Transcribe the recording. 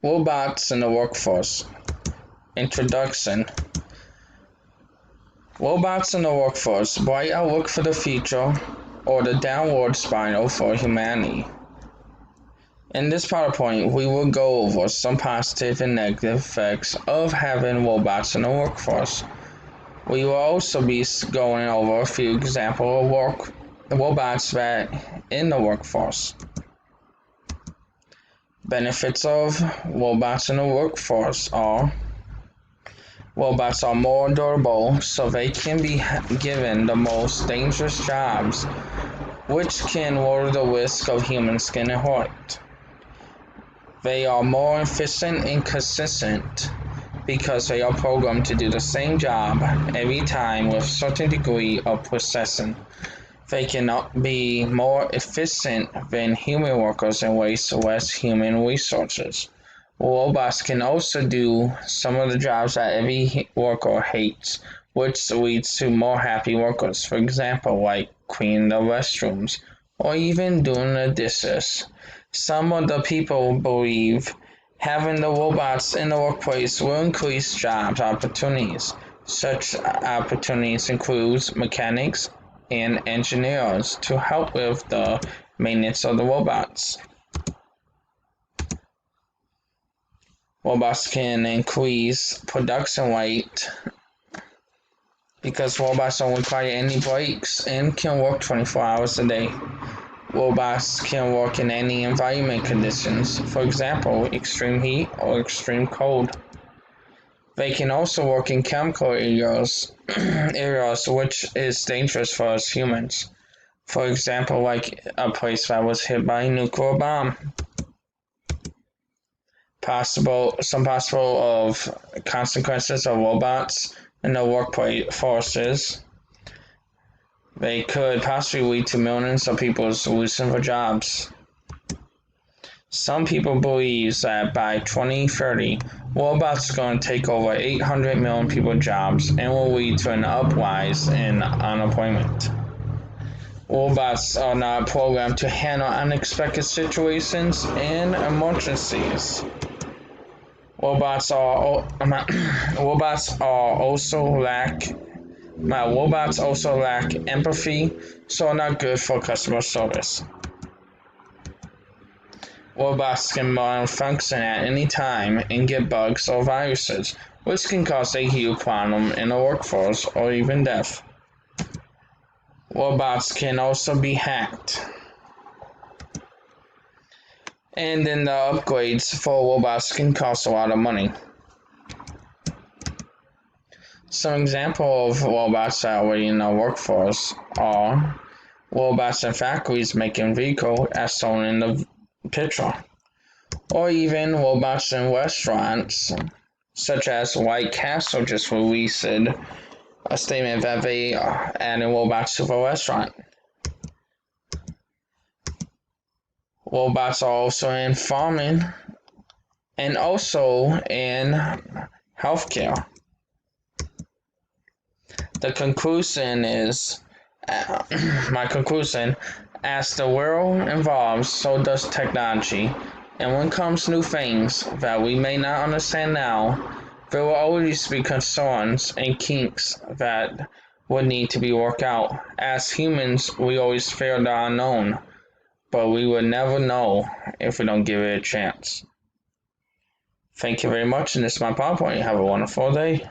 Robots in the workforce. Introduction. Robots in the workforce, bright outlook for the future, or the downward spiral for humanity. In this PowerPoint, we will go over some positive and negative effects of having robots in the workforce. We will also be going over a few examples of robots that in the workforce. Benefits of robots in the workforce are: robots are more durable, so they can be given the most dangerous jobs, which can lower the risk of humans getting hurt. They are more efficient and consistent because they are programmed to do the same job every time with a certain degree of precision. They can be more efficient than human workers and waste less human resources. Robots can also do some of the jobs that every worker hates, which leads to more happy workers. For example, like cleaning the restrooms or even doing the dishes. Some of the people believe having the robots in the workplace will increase job opportunities. Such opportunities include mechanics and engineers to help with the maintenance of the robots. Robots can increase production rate because robots don't require any breaks and can work 24 hours a day. Robots can work in any environment conditions, for example, extreme heat or extreme cold. They can also work in chemical areas which is dangerous for us humans. For example, like a place that was hit by a nuclear bomb. Some possible of consequences of robots in the workforces. They could possibly lead to millions of people losing their jobs. Some people believe that by 2030, robots are going to take over 800 million people's jobs and will lead to an uprise in unemployment. Robots are not programmed to handle unexpected situations and emergencies. Robots also lack empathy, so are not good for customer service. Robots can malfunction at any time and get bugs or viruses, which can cause a huge problem in the workforce or even death. Robots can also be hacked. And then the upgrades for robots can cost a lot of money. Some examples of robots that are in the workforce are robots in factories making vehicles as shown in the picture, or even robots in restaurants, such as White Castle just released a statement that they are adding robots to the restaurant. Robots are also in farming and also in healthcare. My conclusion, as the world evolves, so does technology. And when comes new things that we may not understand now, there will always be concerns and kinks that would need to be worked out. As humans, we always fear the unknown, but we will never know if we don't give it a chance. Thank you very much, and this is my PowerPoint. Have a wonderful day.